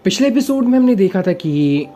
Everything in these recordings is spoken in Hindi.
पिछले एपिसोड में हमने देखा था कि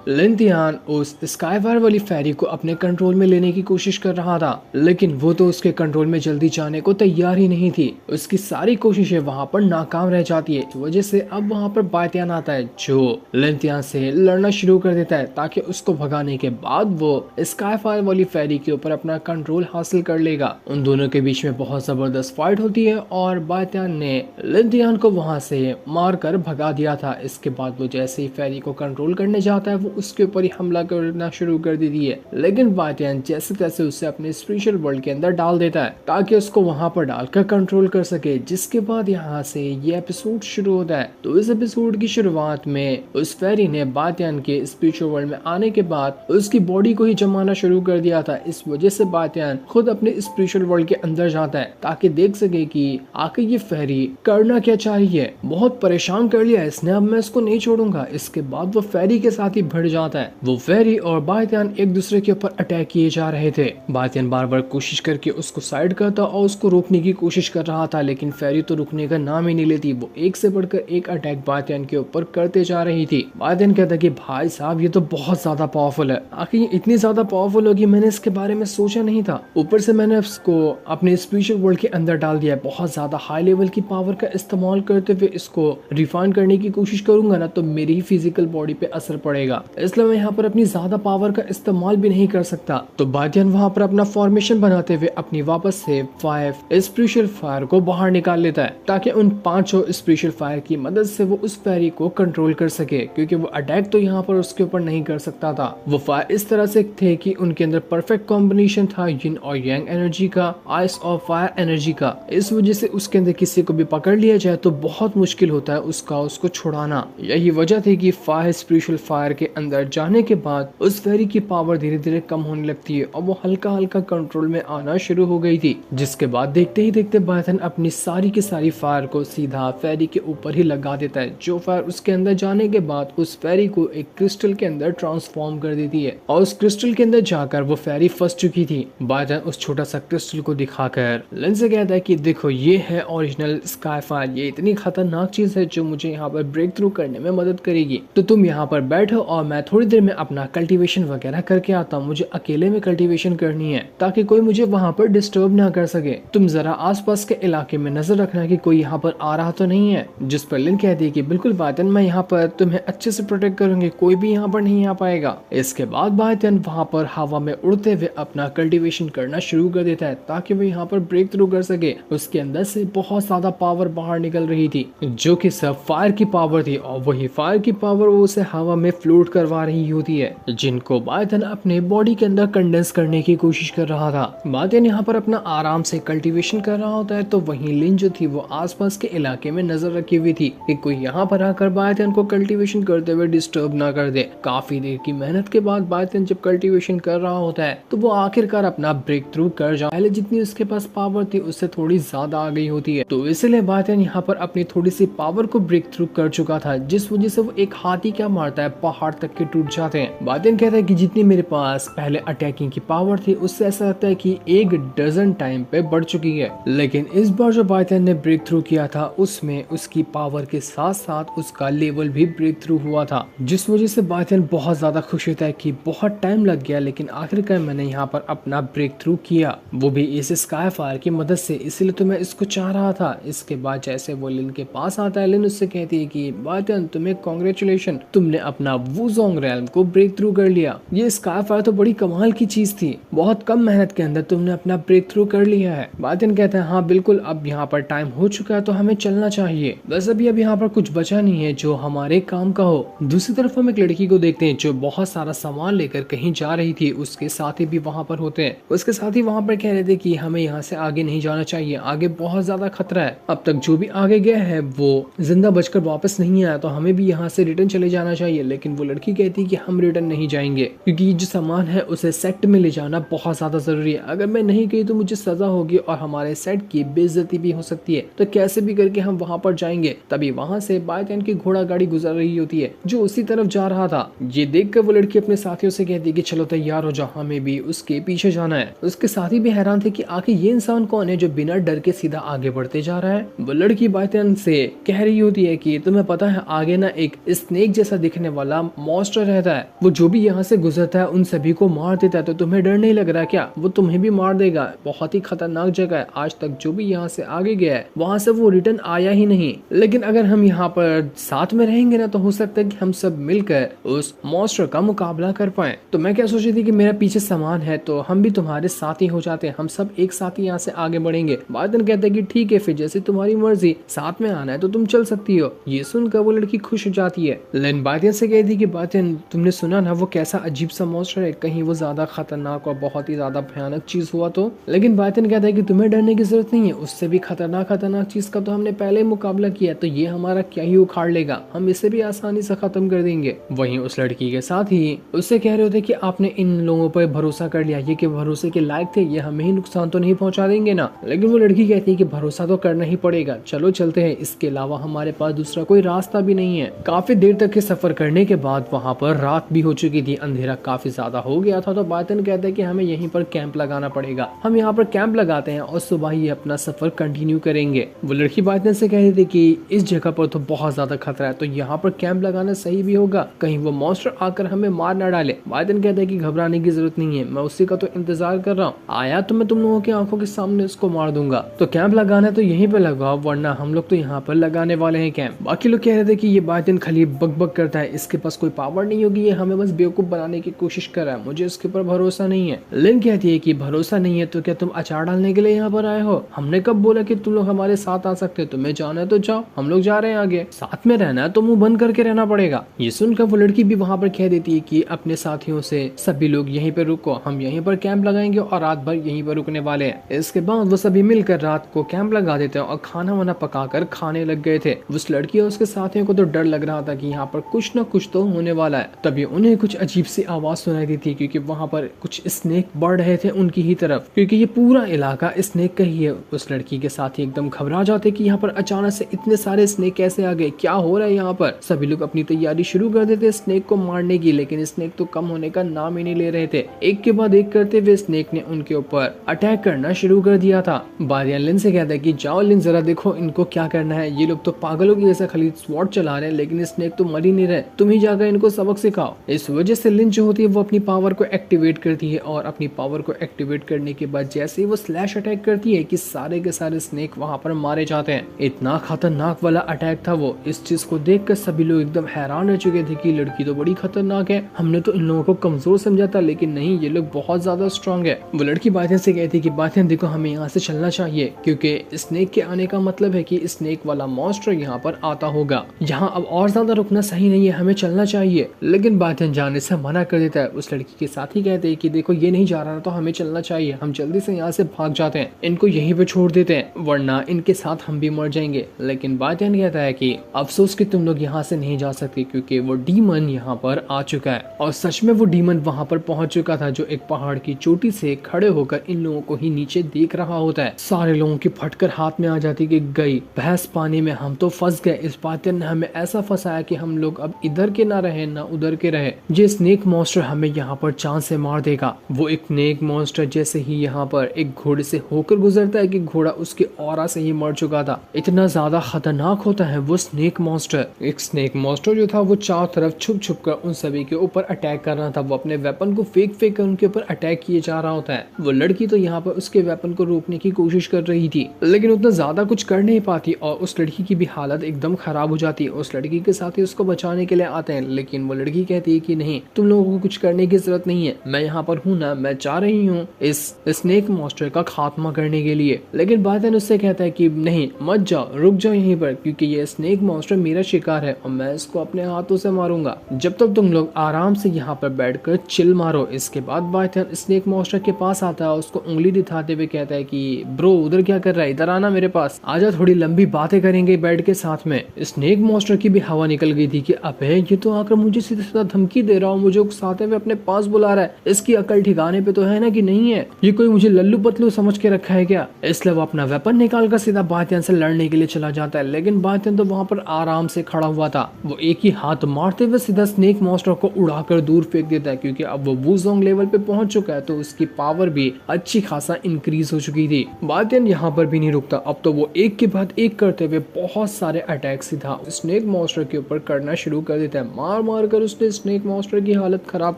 लिंथियान उस स्काईफायर वाली फेरी को अपने कंट्रोल में लेने की कोशिश कर रहा था, लेकिन वो तो उसके कंट्रोल में जल्दी जाने को तैयार ही नहीं थी। उसकी सारी कोशिशें वहां पर नाकाम रह जाती है। इस वजह से अब वहां पर बायतियान आता है जो लिंथियान से लड़ना शुरू कर देता है ताकि उसको भगाने के बाद वो स्काईफायर वाली फेरी के ऊपर अपना कंट्रोल हासिल कर लेगा। उन दोनों के बीच में बहुत जबरदस्त फाइट होती है और बायतियान ने लिंथियान को वहां से मारकर भगा दिया था। इसके बाद वो जैसे ही फेरी को कंट्रोल करने जाता है वो उसके ऊपर ही हमला करना शुरू कर देती है, लेकिन बायतियान जैसे तैसे उसे अपने स्पिरिचुअल वर्ल्ड के अंदर डाल देता है ताकि उसको वहां पर डालकर कंट्रोल कर सके। जिसके बाद यहाँ से ये एपिसोड शुरू होता है। तो इस एपिसोड की शुरुआत में उस फेरी ने बायतियान के स्पिरिचुअल वर्ल्ड में आने के बाद उसकी बॉडी को ही जमाना शुरू कर दिया था। इस वजह से बायतियान खुद अपने स्पिरिचुअल वर्ल्ड के अंदर जाता है ताकि देख सके कि आखिर ये फेरी करना क्या चाह रही है। बहुत परेशान कर लिया इसने, अब मैं इसको नहीं छोड़ूंगा। इसके बाद वो फेरी के साथ ही भिड़ जाता है। वो फेरी और बायतियान एक दूसरे के ऊपर अटैक किए जा रहे थे। बायतियान बार बार कोशिश करके उसको साइड करता और उसको रोकने की कोशिश कर रहा था, लेकिन फेरी तो रुकने का नाम ही नहीं लेती। वो एक से बढ़कर एक अटैक बायतियान के ऊपर करते जा रही थी। बायतियान कहता कि भाई साहब ये तो बहुत ज्यादा पावरफुल है, आखिर ये इतनी ज्यादा पावरफुल होगी, मैंने इसके बारे में सोचा नहीं था। ऊपर से मैंने इसको अपने स्पिरिचुअल वर्ल्ड के अंदर डाल दिया है। बहुत ज्यादा हाई लेवल की पावर का इस्तेमाल करते हुए इसको रिफाइन करने की कोशिश करूंगा ना तो मेरी ही फिजिकल बॉडी पे असर पड़ेगा, इसलिए मैं यहाँ पर अपनी ज्यादा पावर का इस्तेमाल भी नहीं कर सकता। तो बायतियान वहां पर अपना फॉर्मेशन बनाते हुए अपनी वापस से 5 स्पिरिचुअल फायर को बाहर निकाल लेता है ताकि उन 5 स्पिरिचुअल फायर की मदद से वो उस फेरी को कंट्रोल कर सके, क्योंकि वो अटैक तो यहाँ पर उसके ऊपर नहीं कर सकता था। वो फायर इस तरह से थे कि उनके अंदर परफेक्ट कॉम्बिनेशन था यिन और यांग एनर्जी का, आइस और फायर एनर्जी का। इस वजह से उसके अंदर किसी को भी पकड़ लिया जाए तो बहुत मुश्किल होता है उसको छुड़ाना। यही वजह थी कि 5 स्पिरिचुअल फायर के अंदर जाने के बाद उस फेरी की पावर धीरे धीरे कम होने लगती है और वो हल्का हल्का कंट्रोल में आना शुरू हो गई थी। जिसके बाद देखते ही देखते बायतियान अपनी सारी की सारी फायर को सीधा फेरी के ऊपर ही लगा देता है। जो फायर उसके अंदर जाने के बाद उस फेरी को एक क्रिस्टल के अंदर ट्रांसफॉर्म कर देती है और उस क्रिस्टल के अंदर जाकर वो फेरी फंस चुकी थी। बायतियान उस छोटा सा क्रिस्टल को दिखाकर लिन से कहता है कि देखो ये है ओरिजिनल स्काईफायर, ये इतनी खतरनाक चीज है जो मुझे यहाँ पर ब्रेक थ्रू करने में मदद करेगी। तो तुम यहाँ पर बैठो और मैं थोड़ी देर में अपना कल्टीवेशन वगैरह करके आता हूँ। मुझे अकेले में कल्टीवेशन करनी है ताकि कोई मुझे वहाँ पर डिस्टर्ब ना कर सके। तुम जरा आसपास के इलाके में नजर रखना कि कोई यहाँ पर आ रहा तो नहीं है। जिस पर लिन कहती है कि बिल्कुल बायतियान, मैं यहाँ पर तुम्हें अच्छे से प्रोटेक्ट करूंगी, कोई भी यहाँ पर नहीं आ पाएगा। इसके बाद बायतियान वहाँ पर हवा में उड़ते हुए अपना कल्टीवेशन करना शुरू कर देता है ताकि वो यहाँ पर ब्रेक थ्रू कर सके। उसके अंदर से बहुत ज्यादा पावर बाहर निकल रही थी जो कि सब फायर की पावर थी और वही फायर की पावर वो उसे हवा में फ्लोट करवा रही होती है, जिनको बायतियान अपने बॉडी के अंदर कंडेंस करने की कोशिश कर रहा था। बायतियान यहाँ पर अपना आराम से कल्टीवेशन कर रहा होता है तो वहीं लिन जो थी वो आसपास के इलाके में नजर रखी हुई थी कि कोई यहाँ पर आकर बायतियान को कल्टीवेशन करते हुए डिस्टर्ब ना कर दे। काफी देर की मेहनत के बाद बायतियान जब कल्टीवेशन कर रहा होता है तो वो आखिरकार अपना ब्रेक थ्रू कर जा। पहले जितनी उसके पास पावर थी उससे थोड़ी ज्यादा आ गई होती है, तो इसलिए बायतियान यहाँ पर अपनी थोड़ी सी पावर को ब्रेक थ्रू कर चुका था, जिस वजह से वो एक हाथी क्या मारता है पहाड़ तक के टूट जाते हैं। बायतियान कहता है कि जितनी मेरे पास पहले अटैकिंग की पावर थी उससे ऐसा लगता है कि 1 डजन टाइम पे बढ़ चुकी है, लेकिन इस बार जो बायतियान ने ब्रेक थ्रू किया था उसमें उसकी पावर के साथ साथ उसका लेवल भी ब्रेक थ्रू हुआ था, जिस वजह से बायतियान बहुत ज्यादा खुश होता है कि बहुत टाइम लग गया लेकिन आखिरकार मैंने यहाँ पर अपना ब्रेक थ्रू किया, वो भी इस स्काईफायर की मदद से, इसलिए तो मैं इसको चाह रहा था। इसके बाद जैसे वो लिन के पास आता है, लिन उससे कहती है कि बायतियान तुम्हें कांग्रेचुलेशन, तुमने अपना वुजोंग रेल्म को ब्रेक थ्रू कर लिया। ये स्काईफायर तो बड़ी कमाल की चीज थी, बहुत कम मेहनत के अंदर तुमने अपना ब्रेक थ्रू कर लिया है। बायतियान कहता है हाँ बिल्कुल, अब यहाँ पर टाइम हो चुका है तो हमें चलना चाहिए, बस अभी अब यहाँ पर कुछ बचा नहीं है जो हमारे काम का हो। दूसरी तरफ हम एक लड़की को देखते हैं जो बहुत सारा सामान लेकर कहीं जा रही थी। उसके साथी भी वहाँ पर होते हैं। उसके साथी वहाँ पर कह रहे थे कि हमें यहाँ से आगे नहीं जाना चाहिए, आगे बहुत ज्यादा खतरा है। अब तक जो भी आगे गया है वो जिंदा बचकर वापस नहीं आया, तो हमें भी यहाँ से रिटर्न चले जाना चाहिए। लेकिन वो लड़की कहती है कि हम रिटर्न नहीं जाएंगे क्योंकि जो सामान है उसे सेट में ले जाना बहुत ज्यादा जरूरी है। अगर मैं नहीं गई तो मुझे सजा होगी और हमारे सेट की बेइज्जती भी हो सकती है, तो कैसे भी करके हम वहाँ पर जाएंगे। तभी वहाँ से बायतियान की घोड़ा गाड़ी गुजर रही होती है जो उसी तरफ जा रहा था। ये देखकर वो लड़की अपने साथियों से कहती है कि चलो तैयार हो जाओ, हमें भी उसके पीछे जाना है। उसके साथी भी हैरान थे कि आखिर ये इंसान कौन है जो बिना डर के सीधा आगे बढ़ते जा रहा है। वो लड़की बायतियान से कह रही होती है कि तुम्हें पता है आगे ना एक स्नेक जैसा दिखने वाला मॉन्स्टर रहता है। वो जो भी यहाँ से गुजरता है उन सभी को मार देता है। तो तुम्हें डर नहीं लग रहा क्या? वो तुम्हें भी मार देगा। बहुत ही खतरनाक जगह है। आज तक जो भी यहाँ से आगे गया है वहां से वो रिटर्न आया ही नहीं। लेकिन अगर हम यहाँ पर साथ में रहेंगे ना तो हो सकता है कि हम सब मिलकर उस मॉन्स्टर का मुकाबला कर पाए। तो मैं क्या सोच रही थी कि मेरा पीछे सामान है तो हम भी तुम्हारे साथ ही हो जाते हैं, हम सब एक साथ ही यहाँ से आगे बढ़ेंगे। बादन कहता है कि ठीक है फिर जैसे तुम्हारी मर्जी, साथ में आना है तो तुम चल सकती हो। ये सुनकर वो लड़की खुश हो जाती है। लेकिन बादन से कहती कि बादन तुमने सुना ना वो कैसा अजीब सा मॉन्स्टर है, कहीं वो ज्यादा खतरनाक और बहुत ही ज्यादा भयानक चीज हुआ तो। लेकिन बादन कहता है कि तुम्हें डरने की जरूरत नहीं है, उससे भी खतरनाक चीज का तो हमने पहले ही मुकाबला किया, तो ये हमारा क्या ही उखाड़ लेगा, हम इसे भी आसानी से खत्म कर देंगे। वहीं उस लड़की के साथ ही उससे कह रहे होते कि आपने इन लोगों पर भरोसा कर लिया, ये कि भरोसे के लायक थे, ये हमें ही नुकसान तो नहीं पहुंचा देंगे ना। लेकिन वो लड़की कहती है कि भरोसा तो करना ही पड़ेगा, चलो चलते हैं, इसके अलावा हमारे पास दूसरा कोई रास्ता भी नहीं है। काफी देर तक के सफर करने के बाद वहाँ पर रात भी हो चुकी थी, अंधेरा काफी ज्यादा हो गया था। तो बातन कहते हैं कि हमें यहीं पर कैंप लगाना पड़ेगा। हम यहाँ पर कैंप लगाते हैं और सुबह ही अपना सफर कंटिन्यू करेंगे। वो लड़की बातन से कह रही थी कि इस जगह पर तो बहुत ज्यादा खतरा है, तो यहाँ पर कैंप लगाना सही भी होगा, कहीं वो मॉन्स्टर आकर हमें मार ना डाले। बातन कहते हैं कि घबराने की जरूरत नहीं है, मैं उसी का तो इंतजार कर रहा हूँ, आया तो मैं तुम लोगों की आंखों के सामने उसको मार दूंगा। तो कैंप लगाना है तो यहीं पे लगाओ, वरना हम लोग तो यहाँ पर लगाने वाले हैं कैंप। बाकी लोग कह रहे थे कि ये बातन खाली बक बक करता है, इसके पास कोई पावर नहीं होगी, ये हमें बस बेवकूफ बनाने की कोशिश कर रहा है, मुझे उसके ऊपर भरोसा नहीं है। लिन कहती है कि भरोसा नहीं है तो क्या तुम अचार डालने के लिए यहाँ पर आए हो? हमने कब बोला कि तुम लोग हमारे साथ आ सकते हो? तुम्हें जाना है तो जाओ, हम लोग जा रहे हैं आगे, साथ में रहना है तो मुंह बंद करके रहना पड़ेगा। ये सुनकर वो लड़की भी वहाँ पर कह देती है कि अपने साथियों से सभी लोग यहीं पर रुको, हम यहीं पर कैंप लगाएंगे और रात भर यहीं पर रुकने वाले हैं। इसके बाद वो सभी मिलकर रात को कैंप लगा देते हैं और खाना वाना पकाकर खाने लग गए थे। उस लड़की और उसके साथियों को तो डर लग रहा था कि यहाँ पर कुछ न कुछ तो होने वाला है। तभी उन्हें कुछ अजीब सी आवाज सुनाई दी थी, क्योंकि वहाँ पर कुछ स्नेक बढ़ रहे थे उनकी ही तरफ, क्योंकि ये पूरा इलाका स्नेक का ही है। उस लड़की के साथी एकदम घबरा जाते कि यहाँ पर अचानक से इतने सारे स्नेक कैसे आ गए, क्या हो रहा है यहाँ पर। सभी लोग अपनी तैयारी शुरू कर देते स्नेक को मारने की, लेकिन स्नेक तो कम होने का नाम ही नहीं ले रहे थे। एक के बाद एक करते हुए स्नेक ने उनके ऊपर अटैक करना शुरू कर दिया था। बारियान लिन से कहता है कि जाओ लिन जरा देखो इनको क्या करना है, ये लोग तो पागलों की जैसा खाली स्वॉर्ड चला रहे हैं, लेकिन स्नेक तो मर ही नहीं रहे, तुम ही जाकर इनको सबक सिखाओ। इस वजह से लिन जो होती है वो अपनी पावर को एक्टिवेट करती है और अपनी पावर को एक्टिवेट करने के बाद जैसे ही वो स्लैश अटैक करती है कि सारे के सारे स्नेक वहां पर मारे जाते हैं। इतना खतरनाक वाला अटैक था वो। इस चीज को देखकर सभी लोग एकदम हैरान रह चुके थे कि लड़की तो बड़ी खतरनाक है, हमने तो इन लोगों को कमजोर समझा था, लेकिन नहीं, ये लोग बहुत ज्यादा स्ट्रांग है। वो लड़की बातें से कहती कि बातें देखो हमें यहाँ से चलना चाहिए, क्योंकि स्नेक के आने का मतलब है कि स्नेक वाला मॉन्स्टर यहाँ पर आता होगा। यहाँ अब और ज्यादा रुकना सही नहीं है, हमें चलना चाहिए। लेकिन बातें जाने से मना कर देता है। उस लड़की के साथ ही कहते हैं कि देखो ये नहीं जा रहा तो हमें चलना चाहिए, हम जल्दी से यहाँ से भाग जाते हैं, इनको यहीं पे छोड़ देते हैं, वरना इनके साथ हम भी मर जाएंगे। लेकिन बातें कहता है कि अफसोस कि तुम लोग यहाँ से नहीं जा सकते, क्योंकि वो डीमन यहाँ पर आ चुका है। और सच में वो डीमन वहाँ पर पहुंच चुका था, जो एक पहाड़ की चोटी से खड़े होकर इन लोगों को ही नीचे देख रहा होता है। सारे लोगों की फटकर हाथ में आ जाती कि गई भैंस पानी में, हम तो फंस गए, इस बातें ने हमें ऐसा फंसाया कि हम लोग अब इधर के ना रहे ना उधर के रहे, ये स्नेक मॉन्स्टर हमें यहाँ पर चांद से मार देगा। वो एक स्नेक मॉन्स्टर जैसे ही यहाँ पर एक घोड़े से होकर गुजरता है कि घोड़ा उसके ऑरा से ही मर चुका था। इतना ज्यादा खतरनाक होता है वो स्नेक मॉन्स्टर। एक स्नेक मॉन्स्टर जो था वो चारों तरफ छुप छुप कर उन सभी के ऊपर अटैक कर रहा था। वो अपने वेपन को फेंक फेंक कर उनके ऊपर अटैक किए जा रहा होता है। वो लड़की तो यहाँ पर उसके वेपन को रोकने की कोशिश कर रही थी, लेकिन उतना ज्यादा कुछ कर नहीं पाती और उस लड़की की भी हालत एकदम खराब हो जाती है। उस लड़की के साथ ही उसको बचाने के लिए आते हैं, लेकिन वो लड़की कहती है कि नहीं, तुम लोगों को कुछ करने की जरूरत नहीं है, मैं यहाँ पर हूँ ना, मैं चाह रही हूँ इस स्नेक मॉन्स्टर का खात्मा करने के लिए। लेकिन बातें उससे कहता है कि नहीं, मत जाओ, रुक जाओ यहीं पर, क्योंकि ये स्नेक मॉन्स्टर मेरा शिकार है और मैं इसको अपने हाथों से मारूंगा। जब तक तुम लोग आराम से यहाँ पर बैठकर चिल मारो। इसके बाद बातें स्नेक मॉन्स्टर के पास आता है, उसको उंगली दिखाते हुए कहता है कि ब्रो उधर क्या कर रहा है, इधर आना मेरे पास, आजा, थोड़ी लंबी बातें करेंगे बैठ के साथ में। स्नेक मॉन्स्टर की भी हवा निकल गई थी कि अबे ये तो आकर मुझे सीधा सीधा धमकी दे रहा हूँ, मुझे उकसाते हुए अपने पास बुला रहा है, इसकी अकल ठिकाने पे तो है ना कि नहीं है, ये कोई मुझे लल्लू पतलू समझ के रखा है क्या। इसलिए वो अपना वेपन निकाल कर सीधा बातियान से लड़ने के लिए चला जाता है। लेकिन बातियान तो वहाँ पर आराम से खड़ा हुआ था। वो एक ही हाथ मारते हुए सीधा स्नेक मॉन्स्टर को उड़ाकर दूर फेंक देता है, क्योंकि अब वो वुज़ोंग लेवल पे पहुंच चुका है, तो उसकी पावर भी अच्छी खासा इंक्रीज हो चुकी थी। बातियान यहाँ पर भी नहीं रुकता, अब तो वो एक के बाद एक करते हुए बहुत सारे अटैक सीधा स्नेक मॉन्स्टर के ऊपर करना शुरू कर देता है। मार मार कर उसने स्नेक मॉन्स्टर की हालत खराब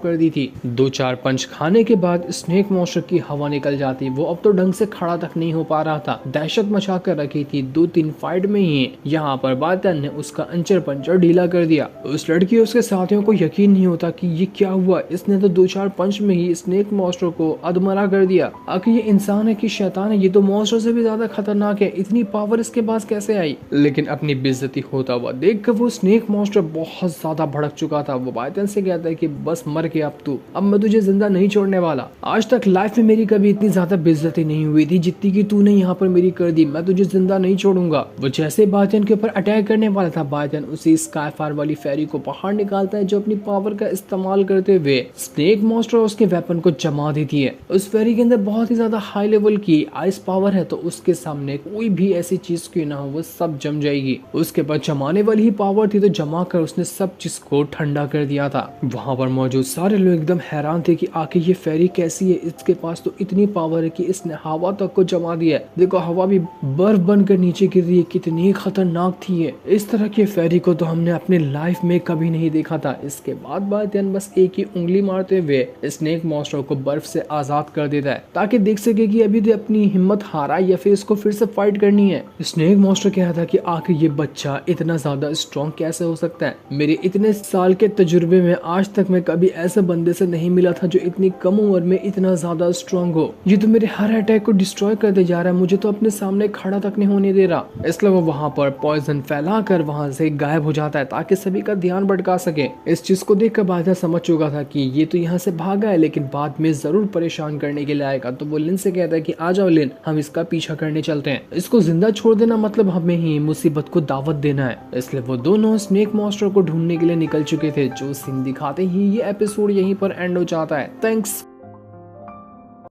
कर दी थी। 2-4 पंच खाने के बाद स्नेक मॉन्स्टर की हवा निकल जाती। वो अब तो ढंग से खड़ा तक नहीं हो पा रहा था। दहशत मचा कर रखी थी। 2-3 फाइट में ही यहाँ पर बादशाह ने उसका अंचर पंचर ढीला कर दिया। उस लड़की और उसके साथियों को यकीन नहीं होता कि ये क्या हुआ। इसने तो 2-4 पंच में ही स्नेक मॉन्स्टर को अधमरा कर दिया। आखिर ये इंसान है कि शैतान है? ये तो मॉन्स्टर से भी ज्यादा खतरनाक है। इतनी पावर इसके पास कैसे आई? लेकिन अपनी बेइज्जती होता हुआ देखकर वो स्नेक मॉन्स्टर बहुत ज्यादा भड़क चुका था। वो बादशाह से कहता है कि बस मर के अब मैं तुझे जिंदा नहीं छोड़ने वाला। आज तक लाइफ में मेरी कभी इतनी ज्यादा बेइज्जती नहीं हुई थी जितनी कि तूने यहाँ पर मेरी कर दी। मैं तुझे जिंदा नहीं छोड़ूंगा। वो जैसे बादशाह के ऊपर अटैक करने वाला था, बादशाह उसी स्काईफायर वाली फेरी को बाहर निकालता है जो अपनी पावर का इस्तेमाल करते हुए स्नेक मॉन्स्टर उसके वेपन को जमा देती है। उस फेरी के अंदर बहुत ही ज्यादा हाई लेवल की आइस पावर है, तो उसके सामने कोई भी ऐसी चीज क्यों ना हो वो सब जम जाएगी। उसके पास जमाने वाली ही पावर थी, तो जमा कर उसने सब चीज को ठंडा कर दिया था। वहां पर मौजूद सारे लोग एकदम हैरान थे कि आखिर ये फेरी कैसी है। इसके पास तो इतनी पावर है कि इसने हवा तक को जमा दिया है। देखो हवा भी बर्फ बनकर नीचे गिर रही है। कितनी खतरनाक थी ये। इस तरह की फेरी को तो हमने अपनी लाइफ में कभी नहीं देखा था। इसके बाद बादशाह बस एक ही उंगली मारते हुए स्नेक मॉन्स्टर को बर्फ से आजाद कर देता है ताकि देख सके कि अभी तो अपनी हिम्मत हारा या फिर इसको फिर से फाइट करनी है। स्नेक मॉन्स्टर कहता था कि आखिर ये बच्चा इतना ज्यादा स्ट्रॉन्ग कैसे हो सकता है। मेरे इतने साल के तजुर्बे में आज तक मैं कभी ऐसे बंदे से नहीं मिला था जो इतनी कम उम्र में इतना ज्यादा स्ट्रॉन्ग हो। ये तो मेरे हर अटैक को डिस्ट्रॉय करते जा रहा है। मुझे तो अपने सामने खड़ा तक नहीं होने दे रहा। इसलिए वो वहां पर पॉइजन फैलाकर वहां से गायब हो जाता है ताकि सभी का ध्यान भटका सके। इस चीज को देखकर बादशाह समझ चुका था कि ये तो यहाँ से भागा है लेकिन बाद में जरूर परेशान करने के लिए आएगा। तो वो लिन से कहता है कि आ जाओ लिन, हम इसका पीछा करने चलते हैं। इसको जिंदा छोड़ देना मतलब हमें ही मुसीबत को दावत देना है। इसलिए वो दोनों स्नेक मॉन्स्टर को ढूंढने के लिए निकल चुके थे। जो सीन दिखाते ही ये एपिसोड यहीं पर एंड हो जाता है। थैंक्स।